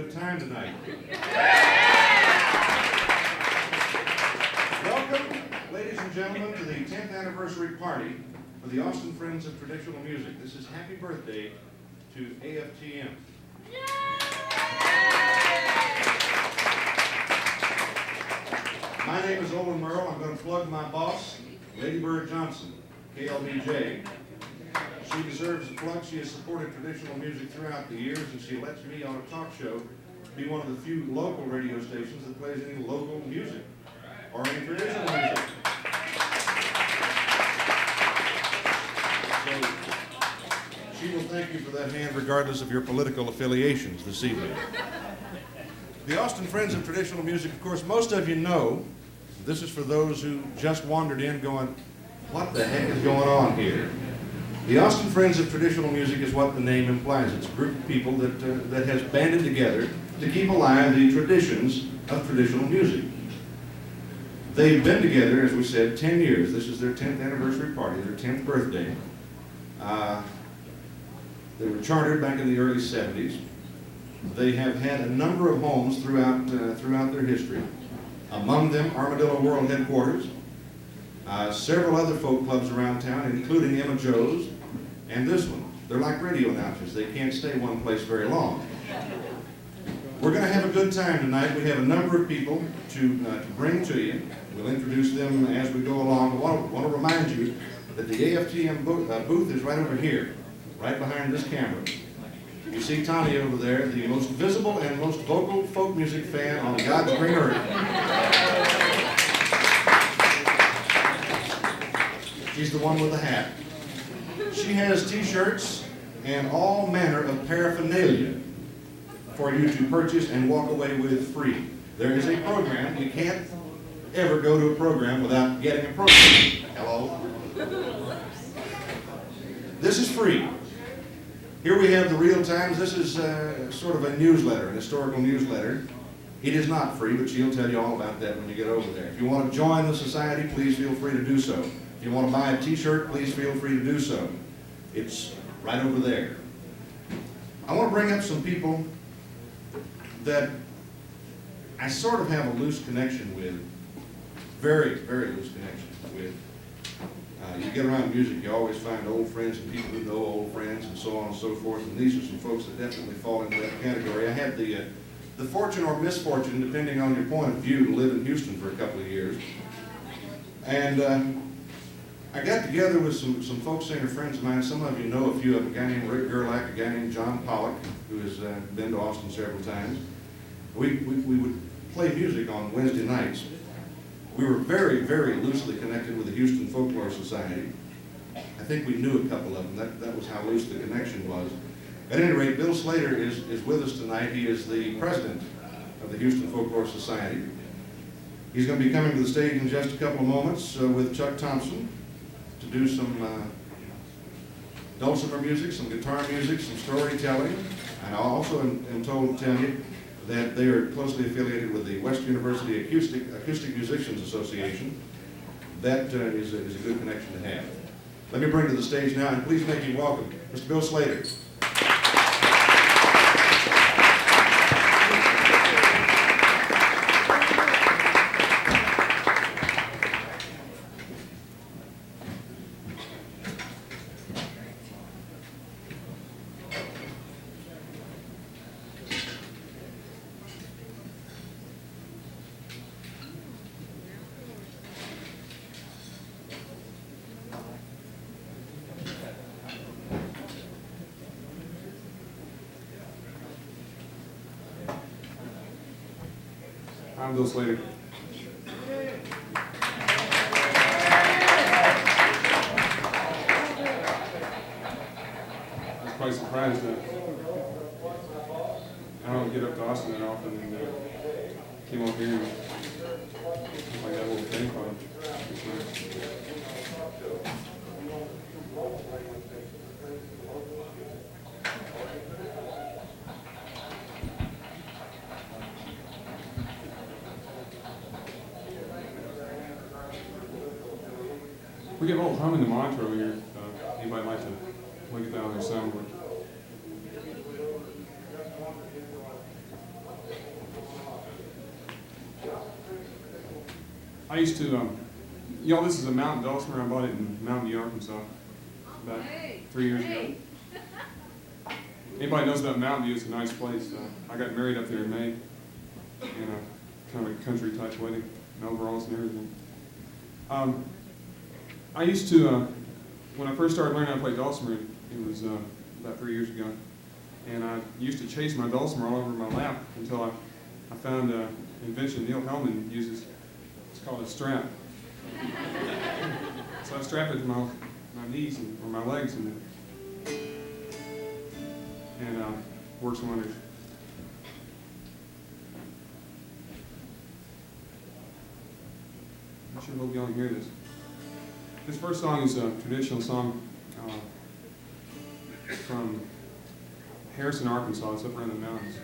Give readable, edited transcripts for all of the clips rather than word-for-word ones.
good time tonight. Welcome, ladies and gentlemen, to the 10th anniversary party for the Austin Friends of Traditional Music. This is happy birthday to Aftm. My name is Olin Merle. I'm going to plug my boss, Lady Bird Johnson, KLBJ. She deserves a plug. She has supported traditional music throughout the years, and she lets me on a talk show be one of the few local radio stations that plays any local music or any traditional music. So she will thank you for that hand regardless of your political affiliations this evening. The Austin Friends of Traditional Music, of course, most of you know. This is for those who just wandered in going, what the heck is going on here? The Austin Friends of Traditional Music is what the name implies. It's a group of people that has banded together to keep alive the traditions of traditional music. They've been together, as we said, 10 years. This is their 10th anniversary party, their 10th birthday. They were chartered back in the early 70s. They have had a number of homes throughout their history. Among them, Armadillo World Headquarters, several other folk clubs around town, including Emma Joe's, and this one. They're like radio announcers. They can't stay one place very long. We're going to have a good time tonight. We have a number of people to bring to you. We'll introduce them as we go along. I want to remind you that the Aftm booth is right over here, right behind this camera. You see Tommy over there, the most visible and most vocal folk music fan on God's green earth. She's the one with the hat. She has t-shirts and all manner of paraphernalia for you to purchase and walk away with free. There is a program. You can't ever go to a program without getting a program. Hello? This is free. Here we have the Real Times. This is sort of a newsletter, an historical newsletter. It is not free, but she'll tell you all about that when you get over there. If you want to join the society, please feel free to do so. If you want to buy a t-shirt, please feel free to do so. It's right over there. I want to bring up some people that I sort of have a loose connection with, very, very loose connection with. You get around music, you always find old friends and people who know old friends and so on and so forth, and these are some folks that definitely fall into that category. I had the fortune or misfortune, depending on your point of view, to live in Houston for a couple of years. And I got together with some folk singer friends of mine. Some of you know a few of them. A guy named Rick Gerlach, a guy named John Pollock, who has been to Austin several times. We would play music on Wednesday nights. We were very, very loosely connected with the Houston Folklore Society. I think we knew a couple of them. That was how loose the connection was. At any rate, Bill Slater is with us tonight. He is the president of the Houston Folklore Society. He's going to be coming to the stage in just a couple of moments with Chuck Thompson to do some dulcimer music, some guitar music, some storytelling. And I also am told to tell you that they are closely affiliated with the West University Acoustic Musicians Association. That is a good connection to have. Let me bring to the stage now, and please make me welcome Mr. Bill Slater. I'm Bill Slater. I was quite surprised that I don't get up to Austin that often, and came up here and like that little fan club. It's nice. We get a little hum in the monitor over here. Anybody like to look at that on their soundboard? I used to, y'all, this is a mountain dulcimer. I bought it in Mountain View, Arkansas, about 3 years ago. Anybody knows about Mountain View? It's a nice place. I got married up there in May, in a kind of a country type wedding, and overalls and everything. I used to, when I first started learning how to play dulcimer, it was about 3 years ago, and I used to chase my dulcimer all over my lap until I found an invention Neil Hellman uses. It's called a strap. So I strap it to my knees or my legs, and works wonders. I sure hope y'all can hear this. This first song is a traditional song from Harrison, Arkansas. It's up around the mountains.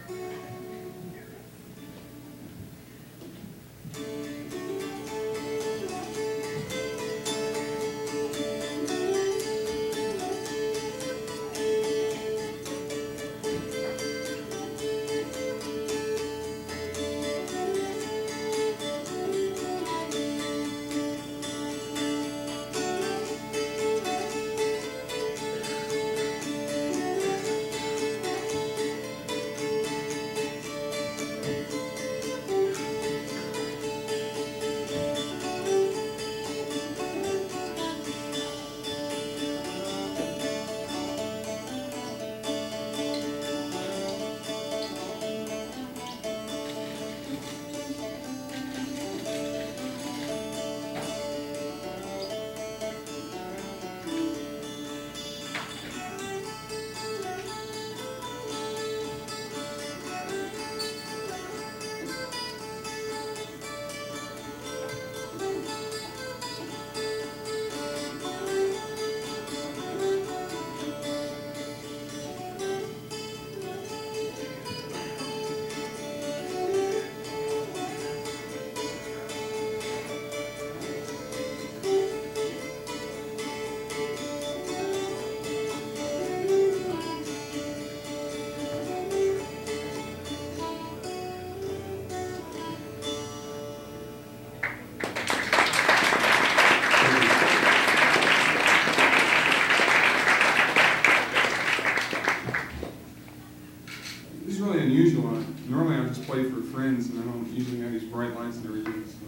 Normally I just play for friends, and I don't usually have these bright lights and everything, so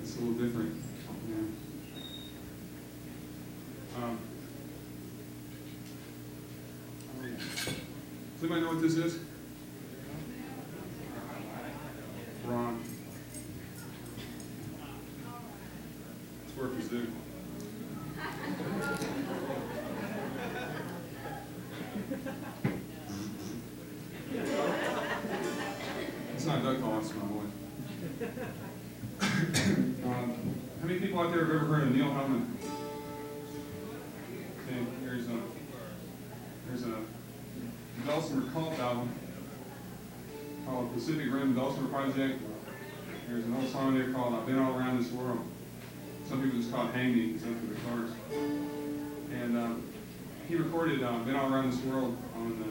it's a little different. Yeah. Does anybody know what this is? Ron. It's for a kazoo. It's not duck call, it's my boy. How many people out there have ever heard of Neil Hellman? Okay, there's a dulcimer cult album called Pacific Rim Dulcimer Project. There's an old song there called I've Been All Around This World. Some people just call it Hang Me, because that's for the chorus. And he recorded Been All Around This World on the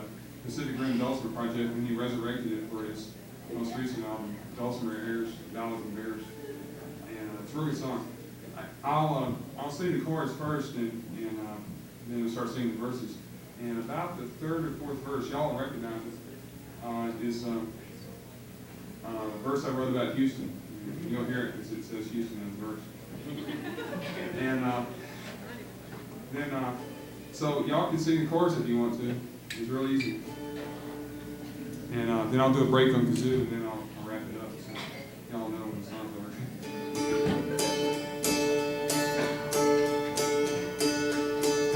Pacific Rim Dulcimer Project when he resurrected it for his most recent album, Dulcimer Airs, Ballads and Bears. And it's a really good song. I'll sing the chorus first, and then we'll start singing the verses. And about the third or fourth verse, y'all will recognize it, is a verse I wrote about Houston. You'll hear it because it says Houston in the verse. And then, so y'all can sing the chorus if you want to. It's real easy. And then I'll do a break on kazoo, and then I'll wrap it up so y'all know when the song's over.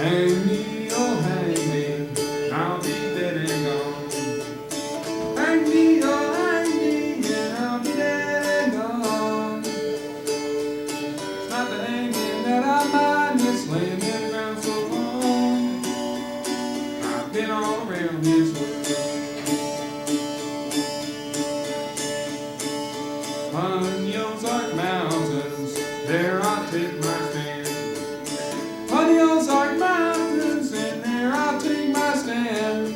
Hang me, oh hang me, I'll be dead and gone. Hang me, oh hang me, and I'll be dead and gone. It's not the hanging that I mind, it's laying in the ground so long. I've been all around this world. On the Ozark Mountains, there I'll take my stand. On the Ozark Mountains, and there I'll take my stand.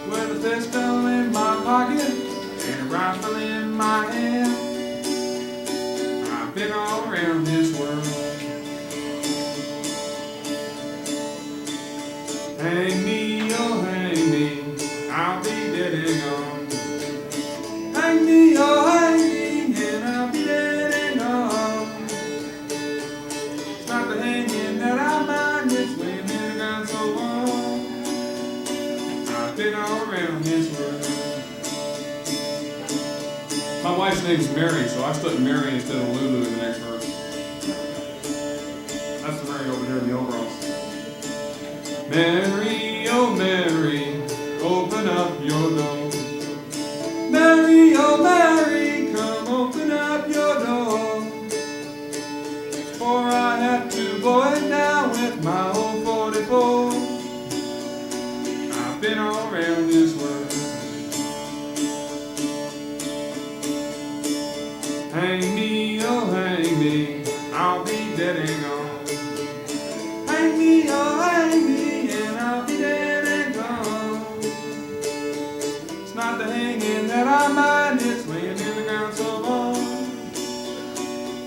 With a pistol in my pocket, and a rifle in my hand. Hang me, oh hang me, I'll be dead and gone. Hang me, oh hang me, and I'll be dead and gone. It's not the hanging that I mind, it's laying in the ground so long. I've been all around this world. My wife's name's Mary, so I stuck Mary instead of Lulu in the next verse. That's the Mary over there in the overalls. Mary, oh Mary, open up your door. Mary, oh Mary, come open up your door. For I have to blow it down with my old 44. I've been all around this world. Hang me, oh hang me, I'll be dead and gone. Hang me, oh hang me, and I'll be dead and gone. It's not the hanging that I mind, it's laying in the ground so long.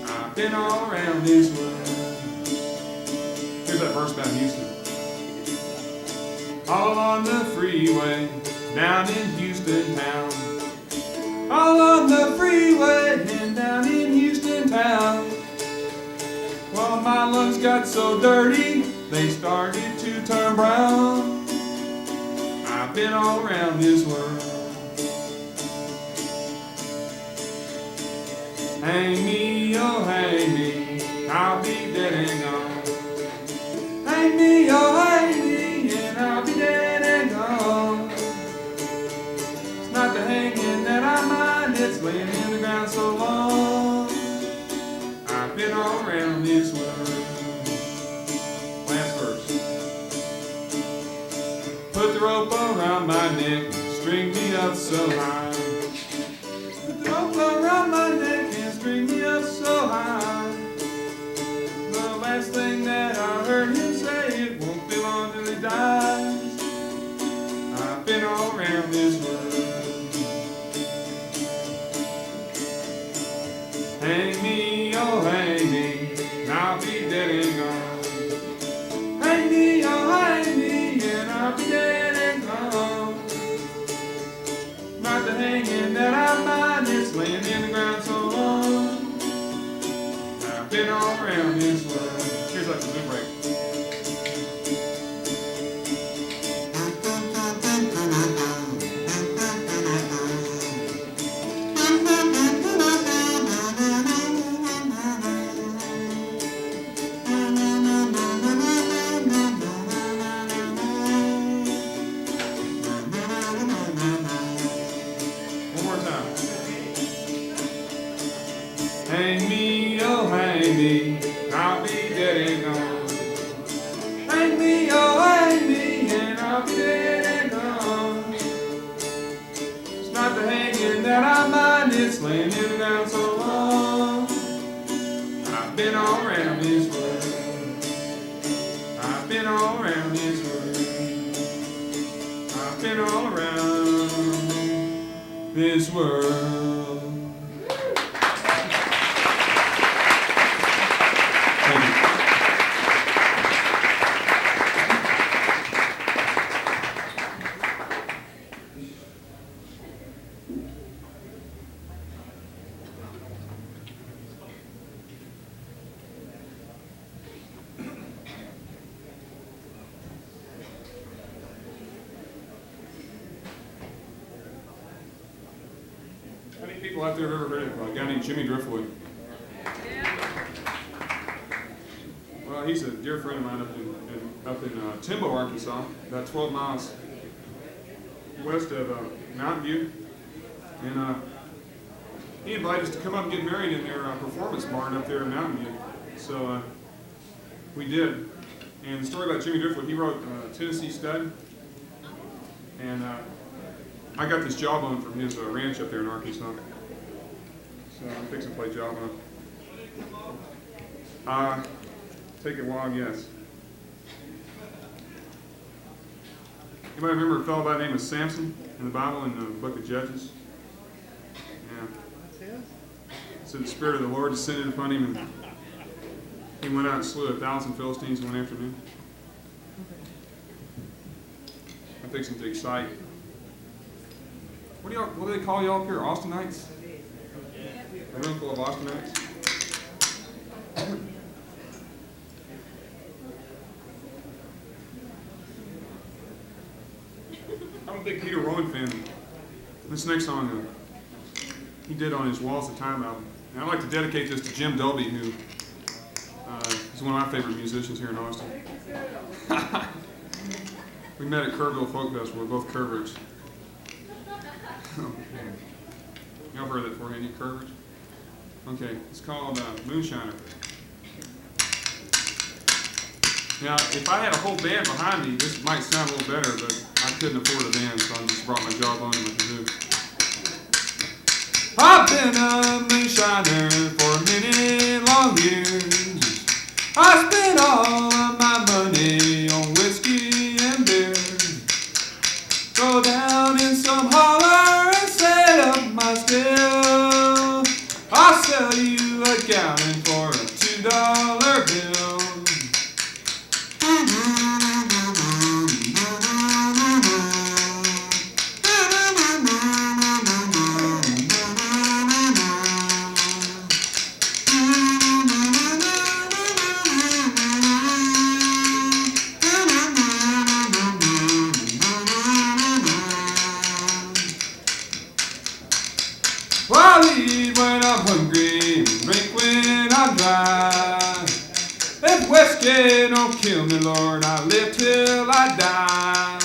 I've been all around this world. Here's that verse about Houston. All on the freeway, down in Houston town. All on the freeway and down in Houston town. Well, my lungs got so dirty, they started to turn brown. I've been all around this world. Hang me, oh hang me, I'll be dead and gone. Hang me, oh hang me, and I'll be dead and gone. It's not the hanging that I mind, it's laying in the ground so long. I've been all around this world. Last verse. Put the rope around my neck, string me up so high. Put the rope around my neck and string me up so high. The last thing that I heard him say, it won't be long till he dies. I've been all around this world. Hang me, oh hang me, I'll be dead and gone. Hang me, oh hang me, and I'll be dead and gone. Not the hanging that I mind, it's laying in the ground so long. I've been all around this world. Here's like a good break. Hang me, oh hang me, I'll be dead and gone. Hang me, oh hang me, and I'll be dead and gone. It's not the hanging that I mind, it's laying in the ground so long. I've been all around this world. I've been all around this world. I've been all around this world. How many people out there have ever heard of a guy named Jimmy Driftwood? Well, he's a dear friend of mine up in Timbo, Arkansas, about 12 miles west of Mountain View. And he invited us to come up and get married in their performance barn up there in Mountain View. So we did. And the story about Jimmy Driftwood, he wrote Tennessee Stud. And I got this jawbone from his ranch up there in Arkansas. So I'm fixing to play jawbone. Take a wild guess. Anybody remember a fellow by the name of Samson in the Bible in the book of Judges? Yeah. So the Spirit of the Lord descended upon him, and he went out and slew 1,000 Philistines in one afternoon. I'm fixing to excite. What do they call y'all up here? Austinites? A room full of Austinites? I'm a big Peter Rowan fan. This next song he did on his Walls of Time album. And I'd like to dedicate this to Jim Dobie, who is one of my favorite musicians here in Austin. We met at Kerrville Folk Festival. We're both Kerrvers. Y'all heard that before, haven't you, Kerrvers? Okay, it's called Moonshiner. Now, if I had a whole band behind me, this might sound a little better, but I couldn't afford a band, so I just brought my jawbone and my kazoo. I've been a moonshiner for many long years. I spent all of my money on whiskey and beer. Go down in some holler and set up my still. I'll sell you a gallon for a $2 bill. I'll eat when I'm hungry and drink when I'm dry. If whiskey don't kill me, Lord, I'll live till I die.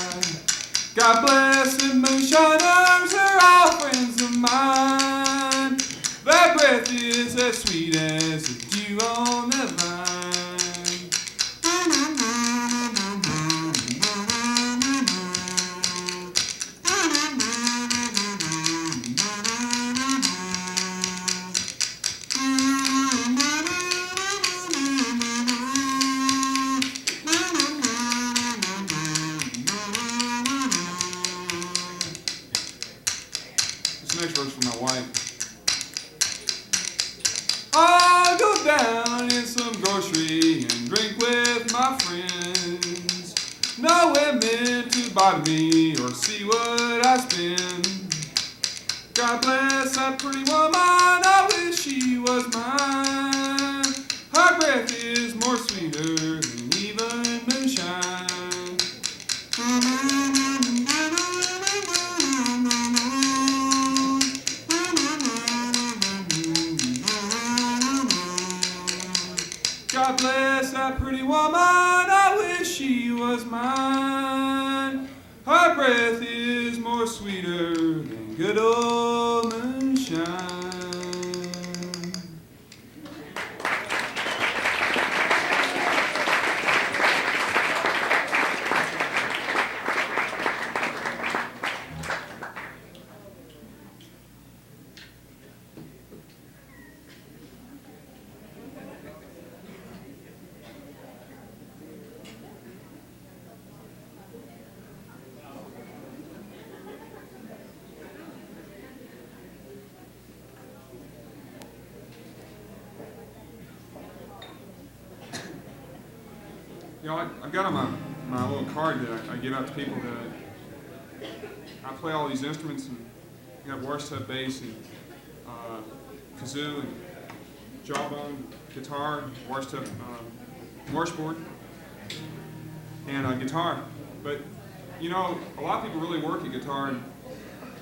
God bless the moonshiners, they're all friends of mine. Their breath is as sweet as the dew on the vine. Next verse for my wife. I'll go down in some grocery and drink with my friends. No women to bother me or see what I spend. God bless that pretty woman, I wish she was mine. Her breath is more sweeter than even moonshine. God bless that pretty woman, I wish she was mine. Her breath is more sweeter than good old moonshine. You know, I've got on my little card that I give out to people that I play all these instruments, and you have washtub bass and kazoo and jawbone, guitar, washtub washboard, and guitar. But you know, a lot of people really work at guitar,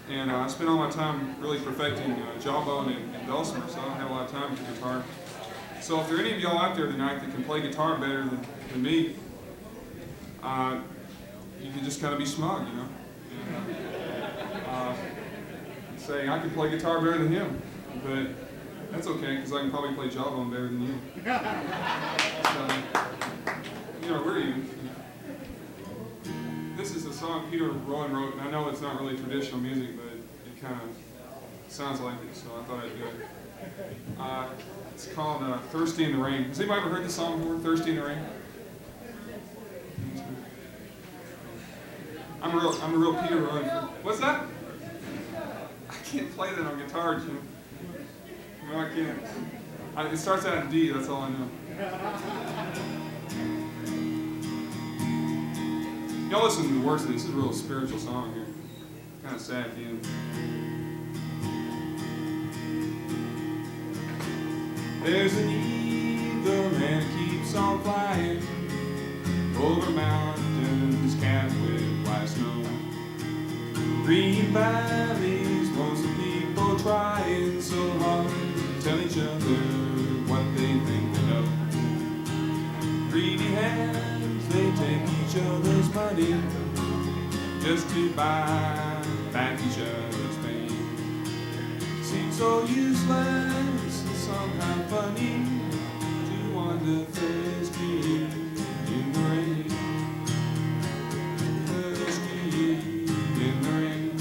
and I spend all my time really perfecting jawbone and dulcimer, so I don't have a lot of time for guitar. So if there are any of y'all out there tonight that can play guitar better than me, you can just kind of be smug, you know, and say, I can play guitar better than him, but that's okay, because I can probably play jawbone better than you. So, you know, we're even. This is a song Peter Rowan wrote, and I know it's not really traditional music, but it kind of sounds like it, so I thought I'd do it. It's called Thirsty in the Rain. Has anybody ever heard this song before, Thirsty in the Rain? I'm a real Peter Rowan. What's that? I can't play that on guitar, Jim. No, I can't. It starts out in D, that's all I know. Y'all listen to the words of this. This is a real spiritual song here. Kind of sad at the end. There's an eagle and it keeps on flying over mountains capped with white snow. Green valleys, lonesome people trying so hard to tell each other what they think they know. Greedy hands, they take each other's money just to buy back each other's pain. Seems so useless and somehow funny to wander thirsty in the rain. Thirsty in the rain.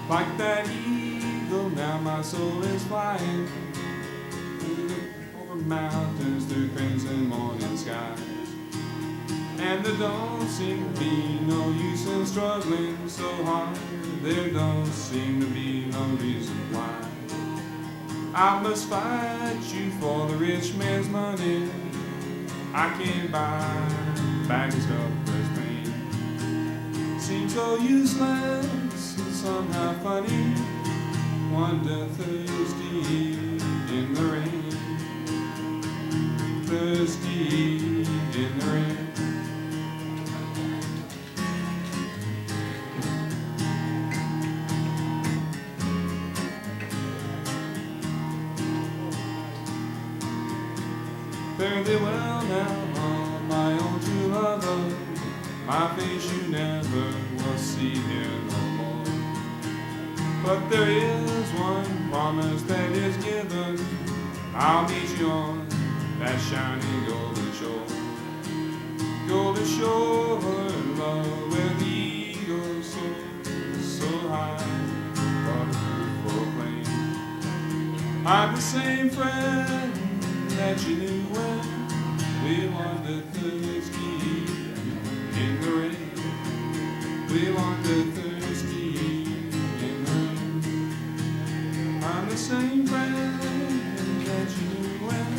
Like that eagle, now my soul is flying over mountains through crimson morning skies. And there don't seem to be no use in struggling so hard. There don't seem to be no reason why I must fight you for the rich man's money. I can't buy back his helpless pain. Seems so useless and somehow funny. Wander thirsty in the rain. Thirsty in the rain. Fare thee well now, my own true lover. My face you never will see here no more. But there is one promise that is given. I'll meet you on that shining golden shore. Golden shore, love, where the eagle soars so high, but a fruitful plain. I'm the same friend that you knew when we wandered thirsty in the rain. We wandered thirsty in the rain. I'm the same friend that you knew when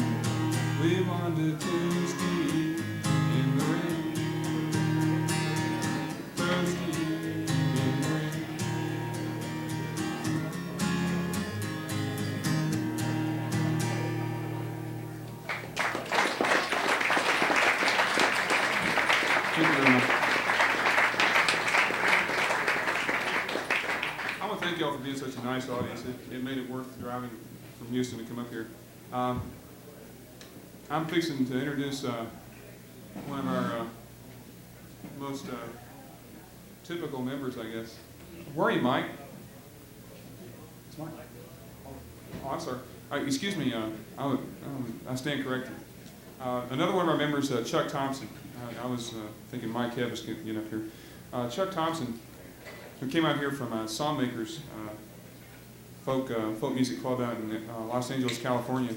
we wandered thirsty in the rain. Thirsty in the rain. Thank you very much. I want to thank y'all for being such a nice audience. It made it worth driving from Houston to come up here. I'm fixing to introduce one of our most typical members, I guess. Where are you, Mike? It's Mike. Oh, I'm sorry. Excuse me. I stand corrected. Another one of our members, Chuck Thompson. I was thinking Mike Head was getting up here. Chuck Thompson, who came out here from Songmakers folk music club out in Los Angeles, California,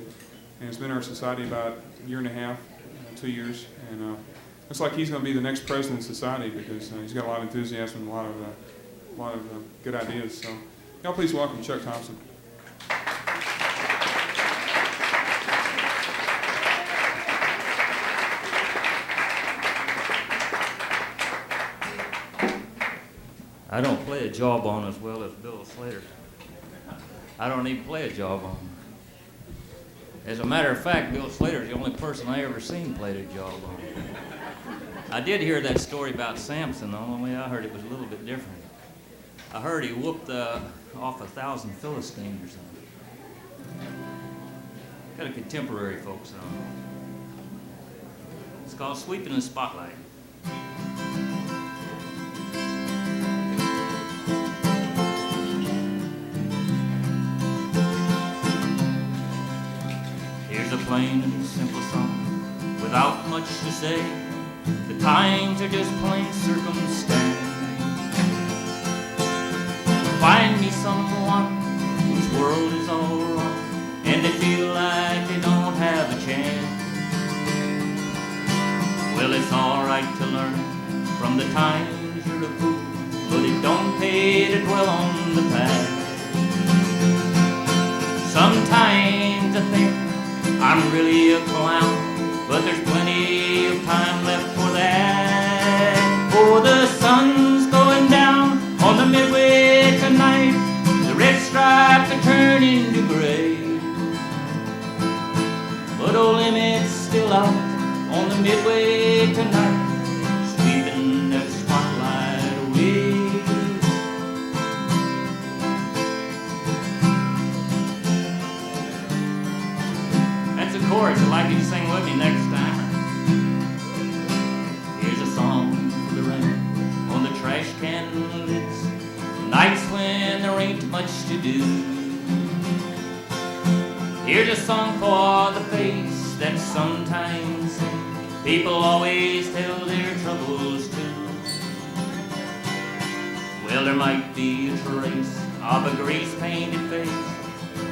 and has been in our society about a year and a half, 2 years, and looks like he's going to be the next president of the society because he's got a lot of enthusiasm and a lot of good ideas. So, y'all please welcome Chuck Thompson. I don't play a jawbone as well as Bill Slater. I don't even play a jawbone. As a matter of fact, Bill Slater's the only person I ever seen play the jawbone. I did hear that story about Samson. The only way I heard it was a little bit different. I heard he whooped off 1,000 Philistines or something. Got a contemporary folk song. It's called Sweeping the Spotlight. Here's a plain and simple song without much to say. The times are just plain circumstance. Find me someone whose world is all wrong and they feel like they don't have a chance. Well, it's alright to learn from the times you're a fool, but it don't pay to dwell on the past. Sometimes I think I I'm really a clown, but there's plenty of time left for that. Oh, the sun's going down on the midway tonight. The red stripes are turning to gray. But old Emmett's still out on the midway tonight, sweeping that spotlight away. That's a chorus I'd like you to sing with me next time. Here's a song for the rain on the trash can lids, nights when there ain't much to do. Here's a song for the face that sometimes people always tell their troubles to. Well, there might be a trace of a grease-painted face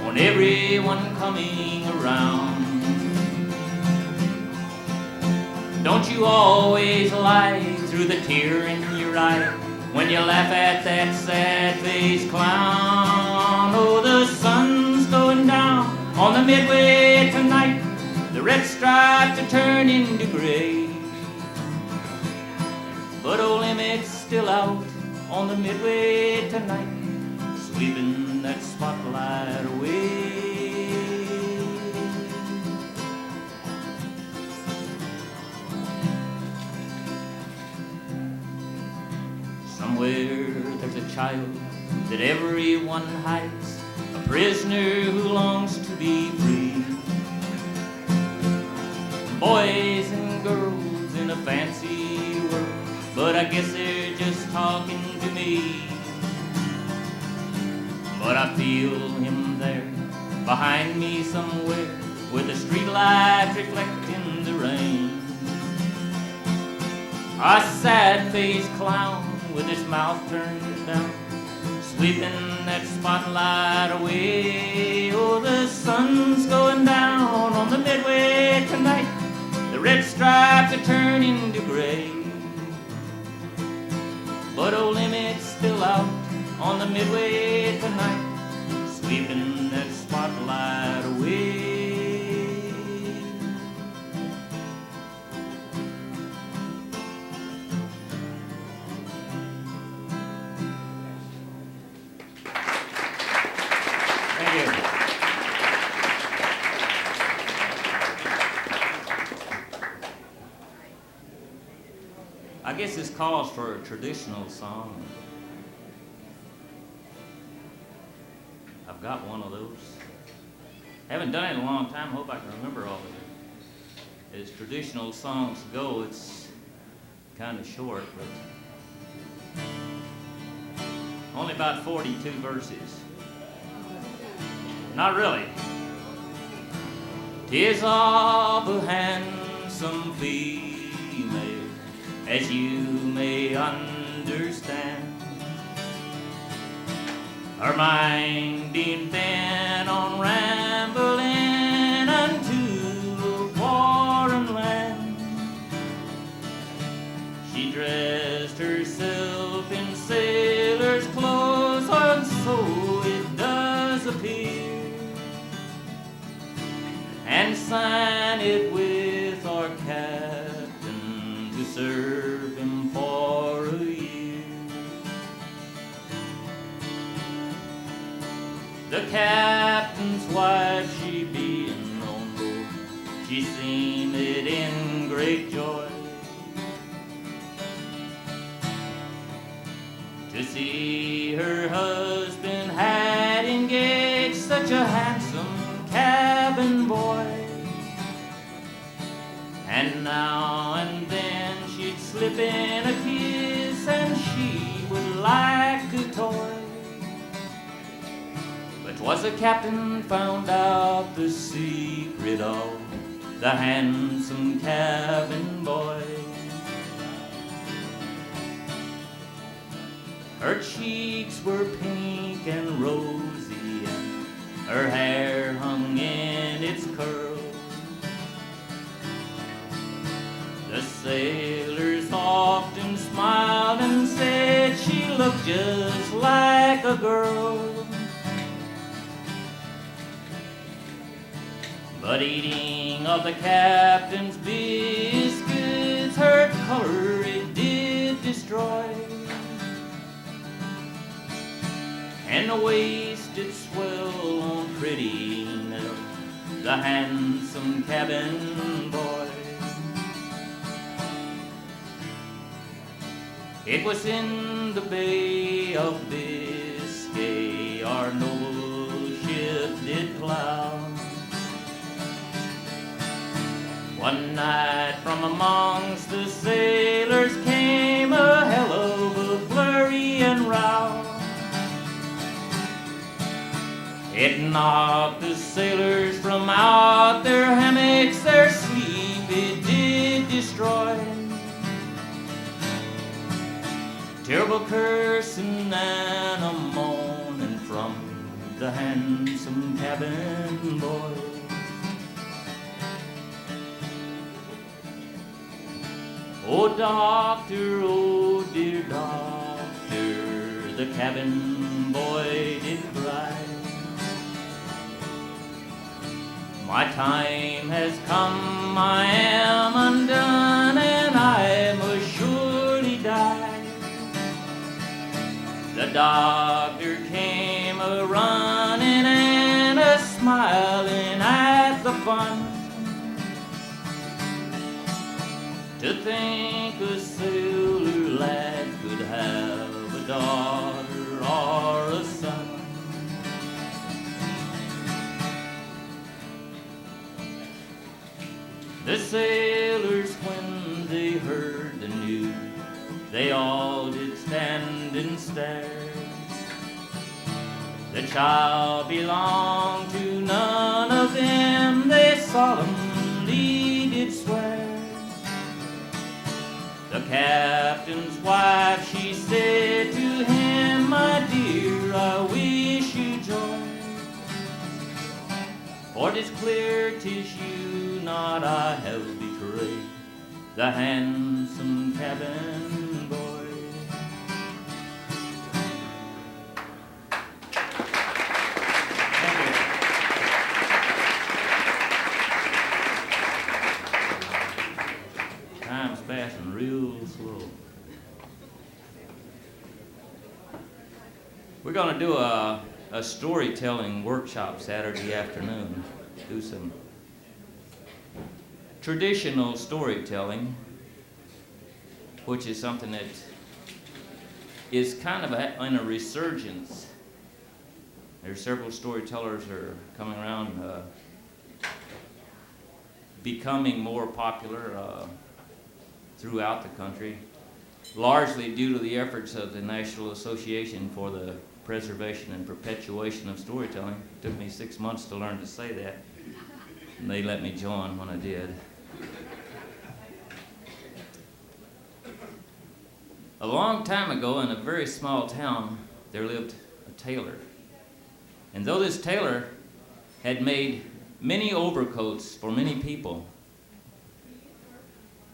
on everyone coming around. Don't you always lie through the tear in your eye when you laugh at that sad-faced clown? Oh, the sun's going down on the midway tonight. The red stripes are turning to gray. But old Emmett's still out on the midway tonight, sweeping that spotlight away. Somewhere there's a child that everyone hides, a prisoner who longs to be free. Boys and girls in a fancy world, but I guess they're just talking to me. But I feel him there, behind me somewhere, with the streetlights reflecting the rain. A sad-faced clown with his mouth turned down, sweeping that spotlight away. Oh, the sun's going down on the midway tonight. The red stripes are turning to gray. But old Emmett's still out on the midway tonight, sweeping that spotlight away. Thank you. I guess this calls for a traditional song. I've got one of those. Haven't done it in a long time. Hope I can remember all of it. As traditional songs go, it's kind of short, but only about 42 verses. Not really. 'Tis of a handsome female, as you may understand, her mind being bent on rambling unto a foreign land. She dressed herself in sailor's clothes, and so it does appear, and signed it with our captain to serve him for a year. The captain's wife, she being on board, she seemed it in great joy to see her husband had engaged such a handsome cabin boy. And now and then she'd slip in a kiss, and she would like a toy. But 'twas the captain found out the secret of the handsome cabin boy. Her cheeks were pink and rosy, and her hair hung in its curls. The sailors often smiled and said she looked just like a girl. But eating of the captain's biscuits, her color it did destroy. And the waist did swell on pretty Nell, the handsome cabin boy. It was in the Bay of Biscay our noble ship did plow. One night from amongst the sailors came a hell of a flurry and row. It knocked the sailors from out their hammocks, their sleep it did destroy. Terrible cursing and a moaning from the handsome cabin boy. Oh doctor, oh dear doctor, the cabin boy did cry. My time has come, I am undone, and I must surely die. The doctor came a-running and a-smiling at the fun. To think a sailor lad could have a daughter or a son. The sailors, when they heard the news, they all did stand and stare. The child belonged to none of them, they solemnly did swear. The captain's wife, she said to him, my dear, I wish you joy. For 'tis clear 'tis you, not I, have betrayed the handsome cabin boy. Time's passing real slow. We're going to do a storytelling workshop Saturday afternoon. Do some traditional storytelling, which is something that is kind of in a resurgence. There's several storytellers that are coming around, becoming more popular throughout the country, largely due to the efforts of the National Association for the Preservation and Perpetuation of Storytelling. It took me 6 months to learn to say that, and they let me join when I did. A long time ago, in a very small town, there lived a tailor. And though this tailor had made many overcoats for many people,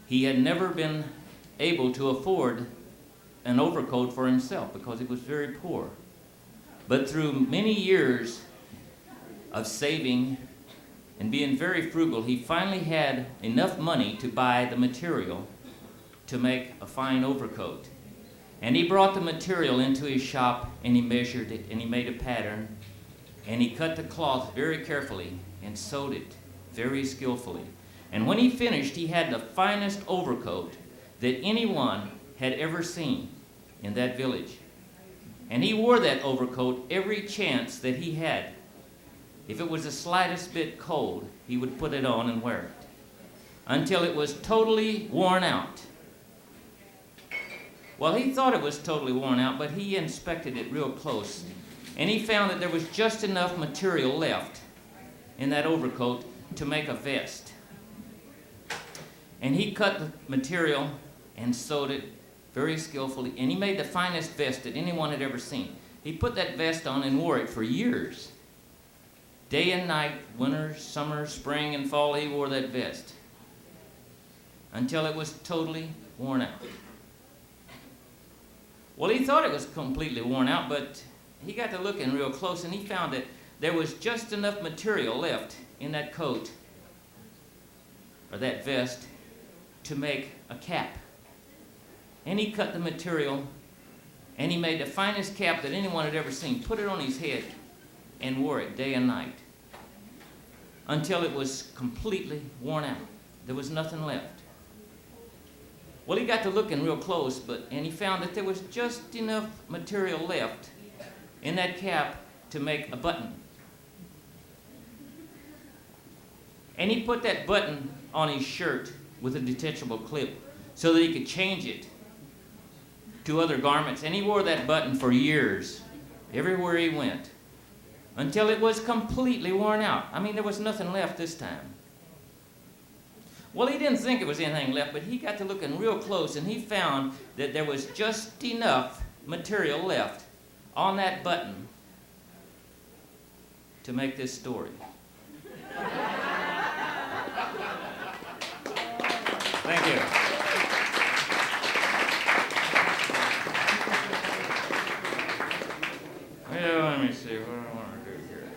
he had never been able to afford an overcoat for himself because he was very poor. But through many years of saving and being very frugal, he finally had enough money to buy the material to make a fine overcoat. And he brought the material into his shop and he measured it and he made a pattern and he cut the cloth very carefully and sewed it very skillfully. And when he finished, he had the finest overcoat that anyone had ever seen in that village. And he wore that overcoat every chance that he had. If it was the slightest bit cold, he would put it on and wear it until it was totally worn out. Well, he thought it was totally worn out, but he inspected it real close, and he found that there was just enough material left in that overcoat to make a vest. And he cut the material and sewed it very skillfully, and he made the finest vest that anyone had ever seen. He put that vest on and wore it for years. Day and night, winter, summer, spring, and fall, he wore that vest until it was totally worn out. Well, he thought it was completely worn out, but he got to looking real close, and he found that there was just enough material left in that coat or that vest, to make a cap. And he cut the material, and he made the finest cap that anyone had ever seen, put it on his head, and wore it day and night until it was completely worn out. There was nothing left. Well, he got to looking real close, and he found that there was just enough material left in that cap to make a button. And he put that button on his shirt with a detachable clip so that he could change it to other garments. And he wore that button for years, everywhere he went, until it was completely worn out. I mean, there was nothing left this time. Well, he didn't think there was anything left, but he got to looking real close, and he found that there was just enough material left on that button to make this story. Thank you. Well, let me see what I want to do here.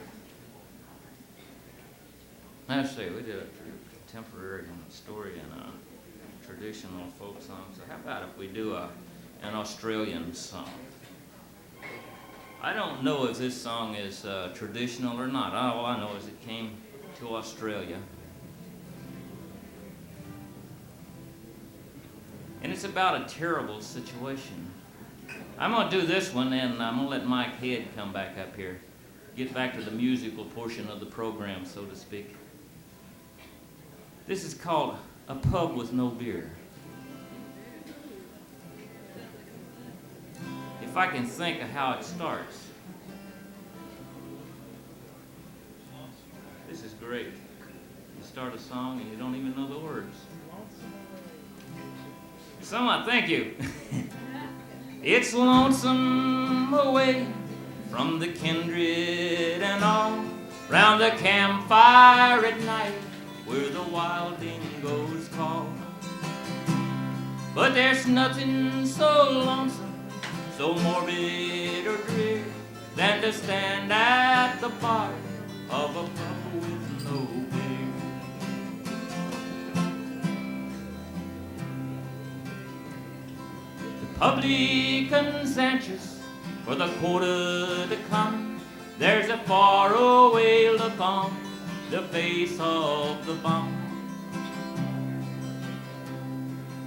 Let's see, we did a contemporary story and a traditional folk song. So how about if we do an Australian song? I don't know if this song is traditional or not. All I know is it came to Australia. And it's about a terrible situation. I'm going to do this one, and I'm going to let Mike Head come back up here, get back to the musical portion of the program, so to speak. This is called A Pub with No Beer. If I can think of how it starts. This is great. You start a song and you don't even know the words. Someone, thank you. It's lonesome away from the kindred and all, round the campfire at night where the wild dingoes call. But there's nothing so lonesome, so morbid or drear, than to stand at the bar of a pub with no beer. Publicans anxious for the quota to come, there's a faraway look on the face of the bum.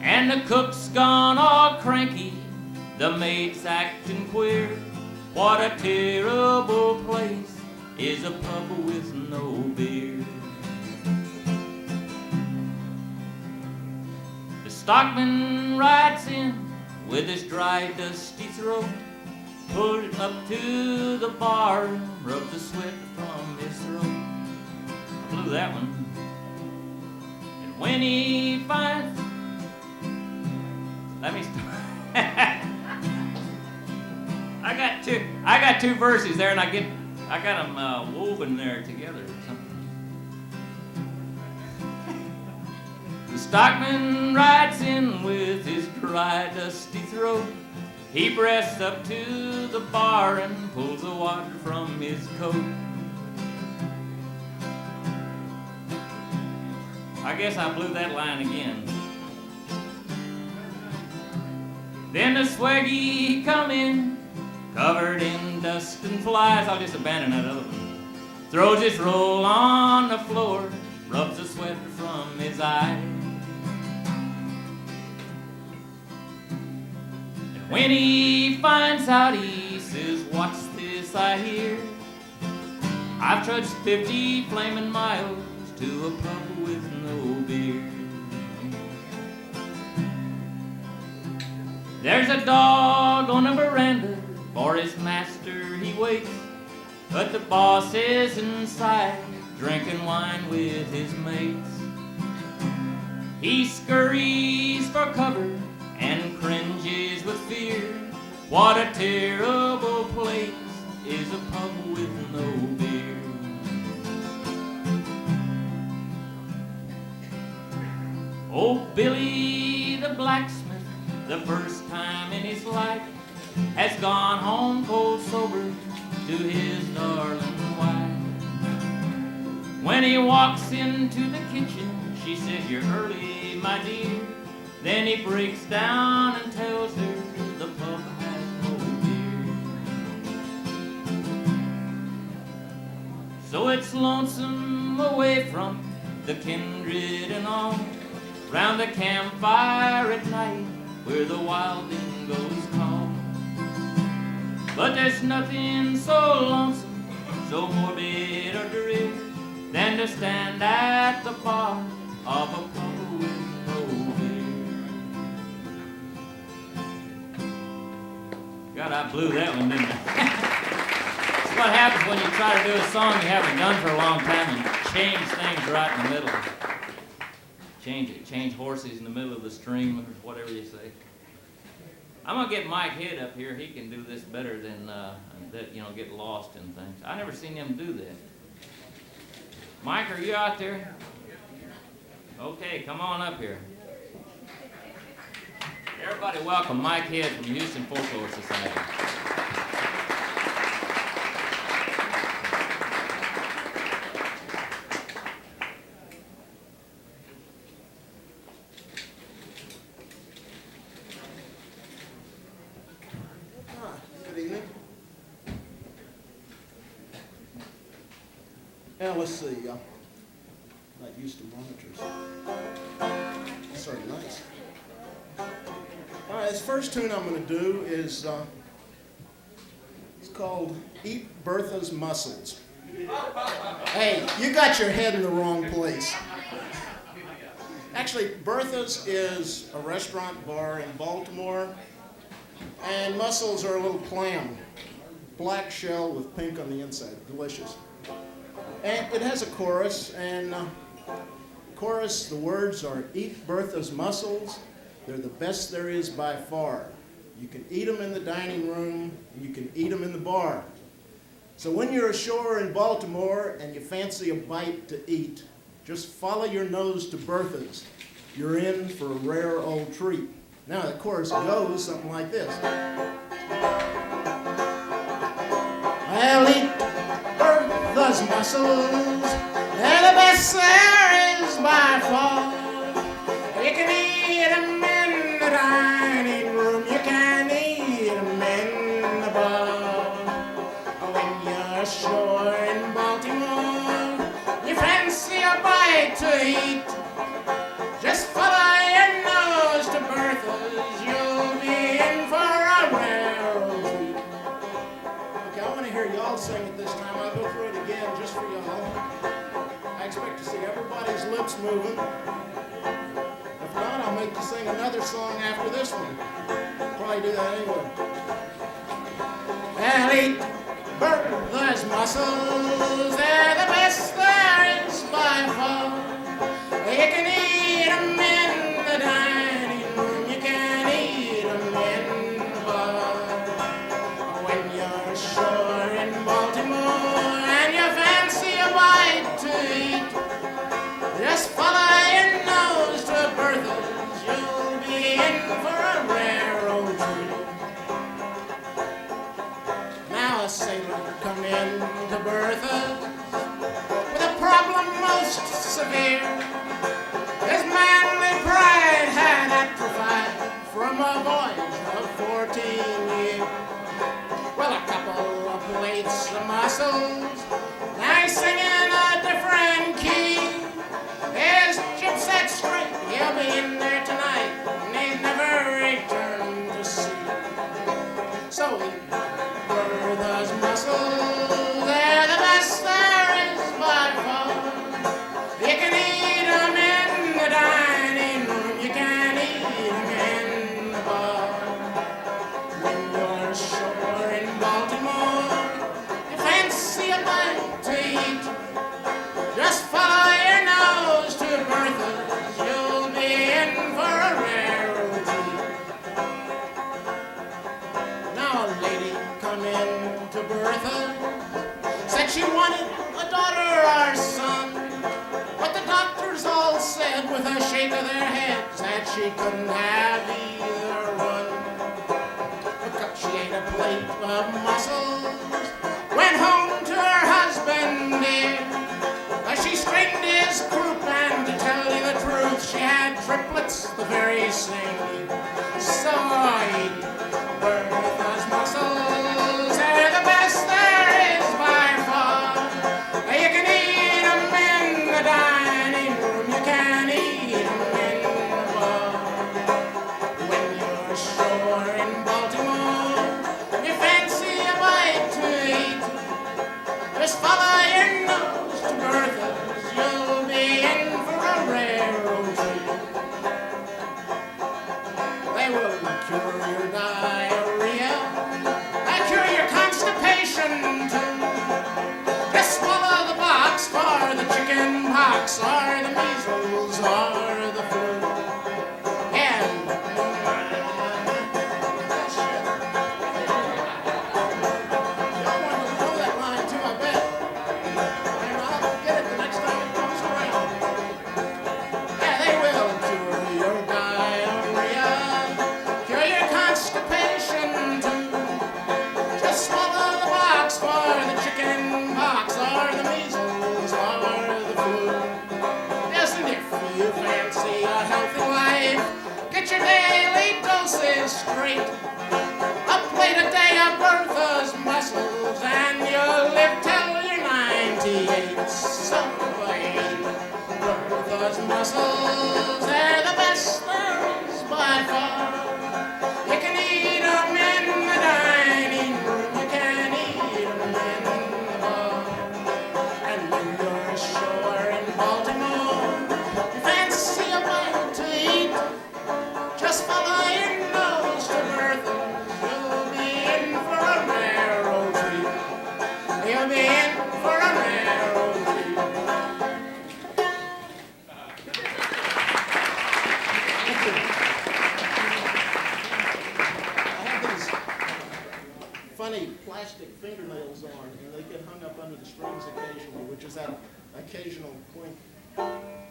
And the cook's gone all cranky, the maid's acting queer. What a terrible place is a pub with no beer. The stockman rides in with his dry, dusty throat, pulled it up to the bar and rubbed the sweat from his throat. I blew that one. And when he finds, let me start. I got two verses there, and I got them woven there together or something. The stockman rides in with his dry, dusty throat. He breasts up to the bar and pulls the water from his coat. I guess I blew that line again. Then the swaggy come in, covered in dust and flies. I'll just abandon that other one. Throws his roll on the floor, rubs the sweat from his eye. And when he finds out, he says, "What's this I hear? I've trudged 50 flaming miles to a pub with no beer." There's a dog on a veranda, for his master he waits, but the boss is inside, drinking wine with his mates. He scurries for cover and cringes with fear. What a terrible place is a pub with no beer. Oh, Billy the blacksmith, the first time in his life, has gone home cold sober to his darling wife. When he walks into the kitchen, she says, "You're early, my dear." Then he breaks down and tells her the pub has no beer. So it's lonesome away from the kindred and all, round the campfire at night where the wild dingoes call. But there's nothing so lonesome, so morbid or drear, than to stand at the bar of a pub with no beer. God, I blew that one, didn't I? That's what happens when you try to do a song you haven't done for a long time and change things right in the middle. Change horses in the middle of the stream or whatever you say. I'm gonna get Mike Head up here. He can do this better than that. Get lost in things. I never seen him do that. Mike, are you out there? Okay, come on up here. Everybody, welcome Mike Head from Houston Folklore Society. Now let's see, not used to monitors. That's sort of nice. All right, this first tune I'm going to do is, it's called Eat Bertha's Mussels. Hey, you got your head in the wrong place. Actually, Bertha's is a restaurant bar in Baltimore, and mussels are a little clam. Black shell with pink on the inside, delicious. And it has a chorus, and chorus, the words are, "Eat Bertha's mussels, they're the best there is by far. You can eat them in the dining room, and you can eat them in the bar. So when you're ashore in Baltimore and you fancy a bite to eat, just follow your nose to Bertha's. You're in for a rare old treat." Now the chorus goes something like this. I'll eat Bertha's mussels, they're the best there is by far. You can eat them in the dining room, you can eat them in the bar. When you're ashore in Baltimore, you fancy a bite to eat, just follow your nose to Bertha's, you'll be in for a rare old treat. Okay, I want to hear y'all sing it this time. I'll go through it again just for y'all. I expect to see everybody's lips moving. If not, I'll make you sing another song after this one. Probably do that anyway. I'll eat Bertha's mussels, they're the best there is by far. You can eat them in the dining room, you can eat them in the bar. When you're ashore in Baltimore and you fancy a bite to eat, just follow your nose to Bertha's, you'll be in for a rare old treat. Now a sailor come in to Bertha's with a problem most severe. His manly pride had atrophied from a voyage of 14 years. Well, a couple of plates of mussels, now he's singing a different key. His ship set straight, he'll be in there tonight, and he's never returned to sea. So eat Bertha's mussels, they're the best there is by far. You can eat them in the dining room, you can eat them in the bar. When you're ashore in Baltimore, you fancy a bite to eat, just follow your nose to Bertha's, you'll be in for a rare old treat. Now a lady come in to Bertha, said she wanted a daughter or son, but the doctors all said with a shake of their heads that she couldn't have either one. Because she ate a plate of mussels, went home to her husband dear, but she very same. So I eat Bertha's mussels, they're the best there is by far. You can eat them in the dining room, you can eat them in the bar. When you're ashore in Baltimore, you fancy a bite to eat, just follow your nose to Bertha's, you'll be in for a rare old treat. They will cure your diarrhea, they cure your constipation too. Just swallow the box for the chicken pox or the measles or the flu. And that's it. Y'all want to know that line too, I bet. And I'll get it the next time it comes around. Yeah, they will cure your diarrhea, cure your constipation too. Just swallow the box for the chicken pox or the measles or the flu. Yes, and if you fancy a healthy life, get your daily doses straight. A plate a day of Bertha's mussels, and you'll live till you're 98. So eat Bertha's mussels, they're the best there is by far. You can eat them in the dining room, you can eat them in the bar. And when you're ashore in Baltimore, you fancy a bite to eat, just follow your nose to Bertha's, you'll be in for a rare old treat. You'll be in for a rare old treat. I have these funny plastic fingernails on, and they get hung up under the strings occasionally, which is that occasional clink.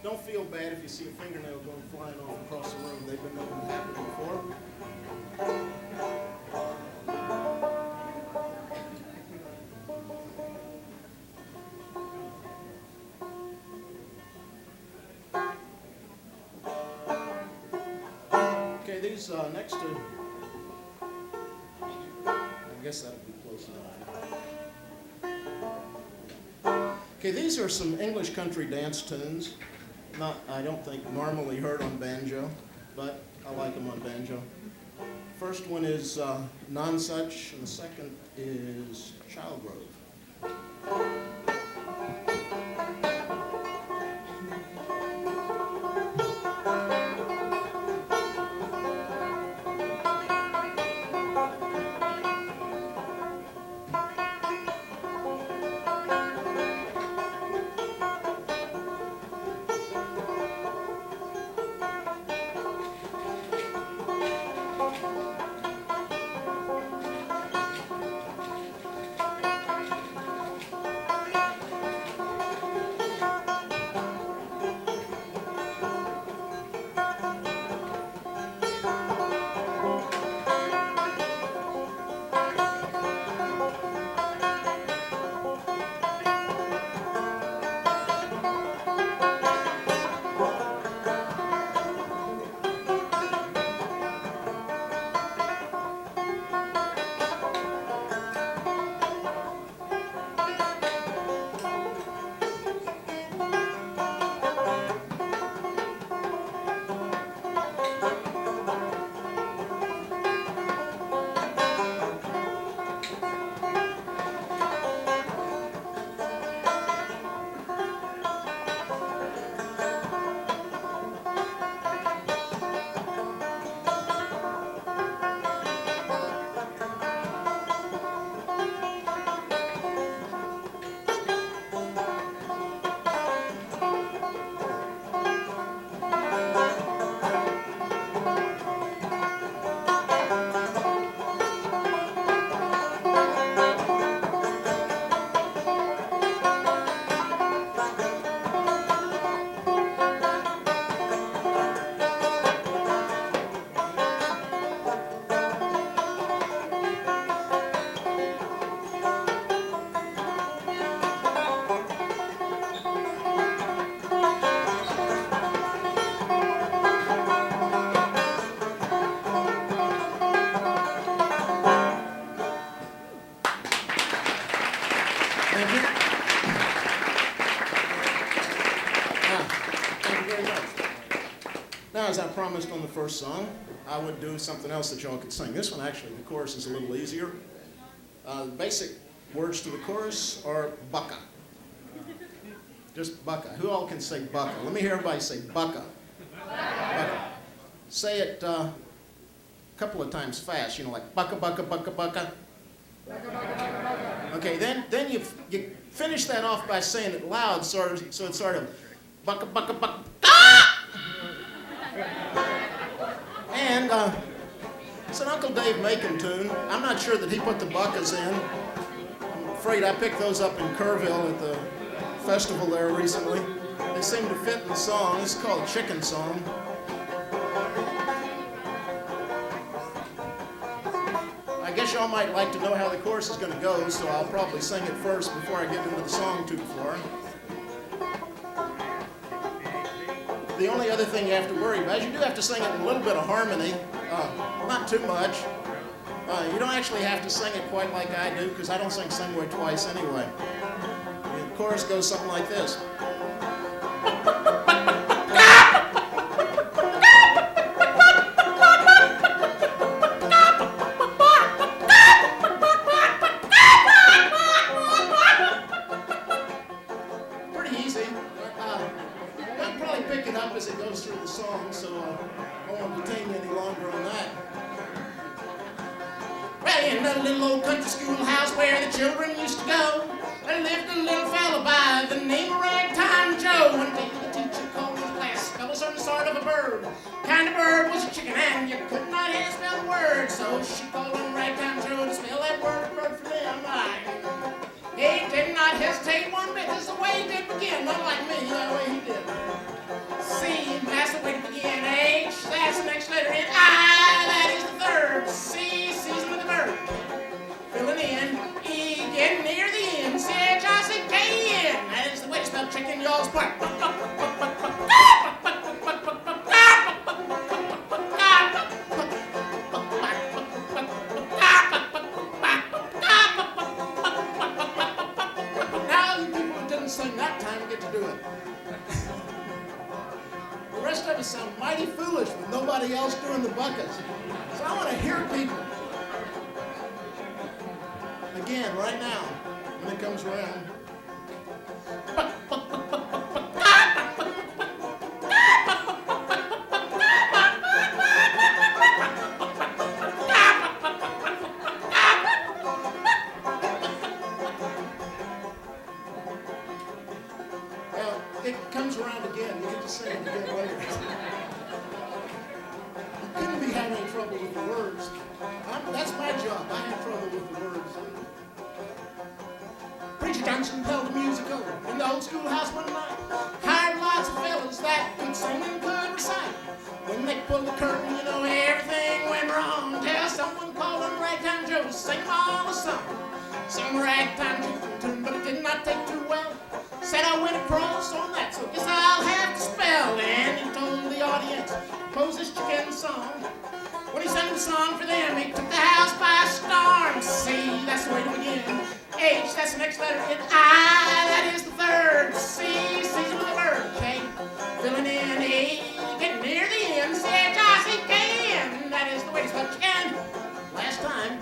Don't feel bad if you see a fingernail going flying off across the room. They've been known to happen before. Okay, these next to, I guess that'll be close enough. Okay, these are some English country dance tunes. Not, I don't think, normally heard on banjo, but I like them on banjo. First one is Nonsuch, and the second is Child Grove. Thank you very much. Now, as I promised on the first song, I would do something else that y'all could sing. This one, actually, the chorus is a little easier. The basic words to the chorus are bucka. Just bucka. Who all can say bucka? Let me hear everybody say bucka. Bucka. Say it a couple of times fast, you know, like bucka, bucka, bucka, bucka. Okay, then you finish that off by saying it loud, so it's sort of bucka, bucka, bucka. And it's an Uncle Dave Macon tune. I'm not sure that he put the buckas in. I'm afraid I picked those up in Kerrville at the festival there recently. They seem to fit in the song. It's called Chicken Song. I guess y'all might like to know how the chorus is going to go, so I'll probably sing it first before I get into the song too far. The only other thing you have to worry about is you do have to sing it in a little bit of harmony, not too much. You don't actually have to sing it quite like I do, because I don't sing same way twice anyway. The chorus goes something like this. Pretty easy. I'll probably pick it up as it goes through the song, so I won't detain you any longer on that. Well, in a little old country schoolhouse where the children used to go, there lived a little fella by the name of Ragtime Joe. One day the teacher called the class, spelled some sort of a bird. Kind of bird was a chicken, and you could not hear spell the word. So she called on Ragtime Joe to spell that word for them. He did not hesitate one bit. This is the way he did begin, not like me, that way he did. C, that's the way to begin. H, that's the next letter in. I, that is the third. C, C's with the verb. Filling in. E, getting near the end. C-H-I-C-K-E-N. That is the way to spell chicken, y'all's part. Now, you people who didn't sing that time get to do it. The rest of us sound mighty foolish with nobody else doing the buckets. So I want to hear people. Again, right now, when it comes around. Well, it comes around again. You get to sing it again later. You couldn't be having any trouble with the words. That's my job. I have trouble with the words. Preacher Thompson held the music over in the old schoolhouse one night. Hired lots of fellas that could sing and could recite. When they pulled the curtain, you know everything went wrong. Till someone called on Ragtime Joe to sing them all a song. Some Ragtime Joe tune, but it did not take too well. Said I went across on that, so guess I'll have to spell. And he told the audience, compose this chicken song. When he sang the song for them, he took the house by storm. C, that's the way to begin. H, that's the next letter in. I, that is the third. C, C's with the verb. K, filling in. E, getting near the end. C-H-I-C-K-N. That is the way to spell chicken. Last time.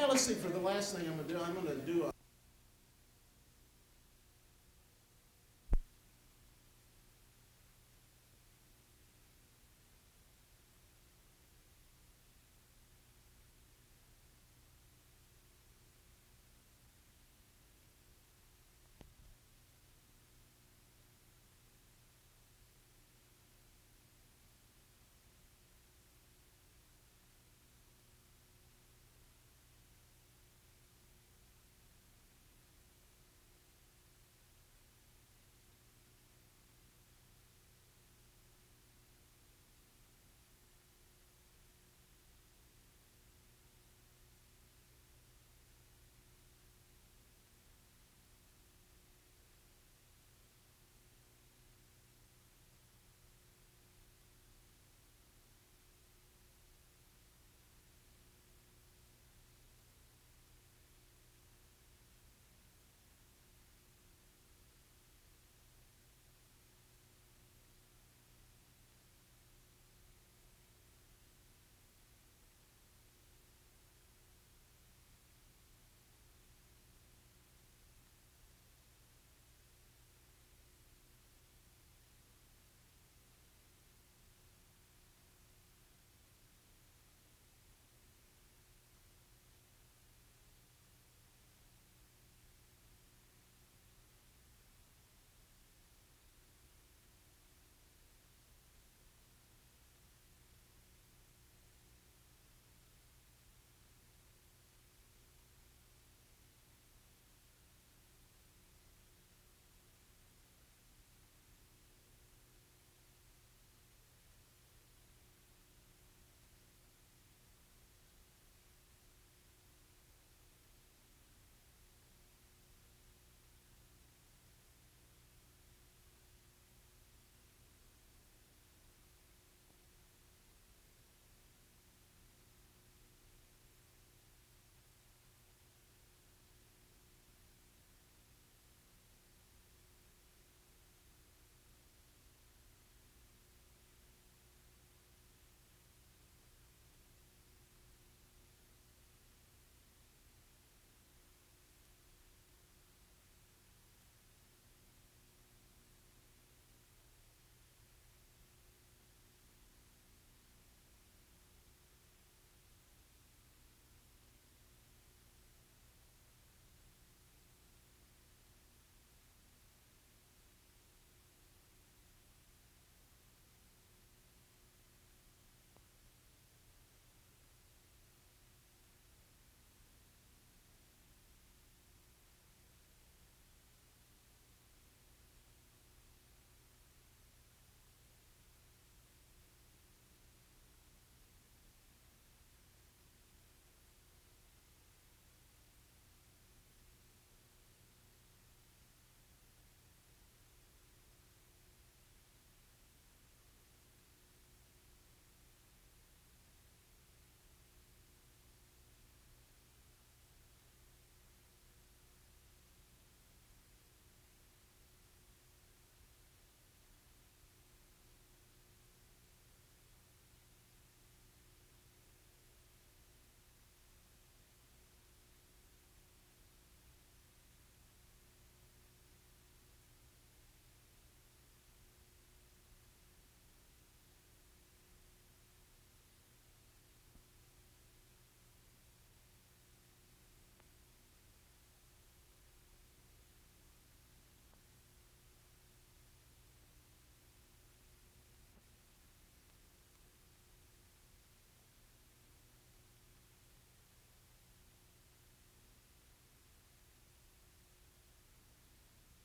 Let's see, for the last thing I'm going to do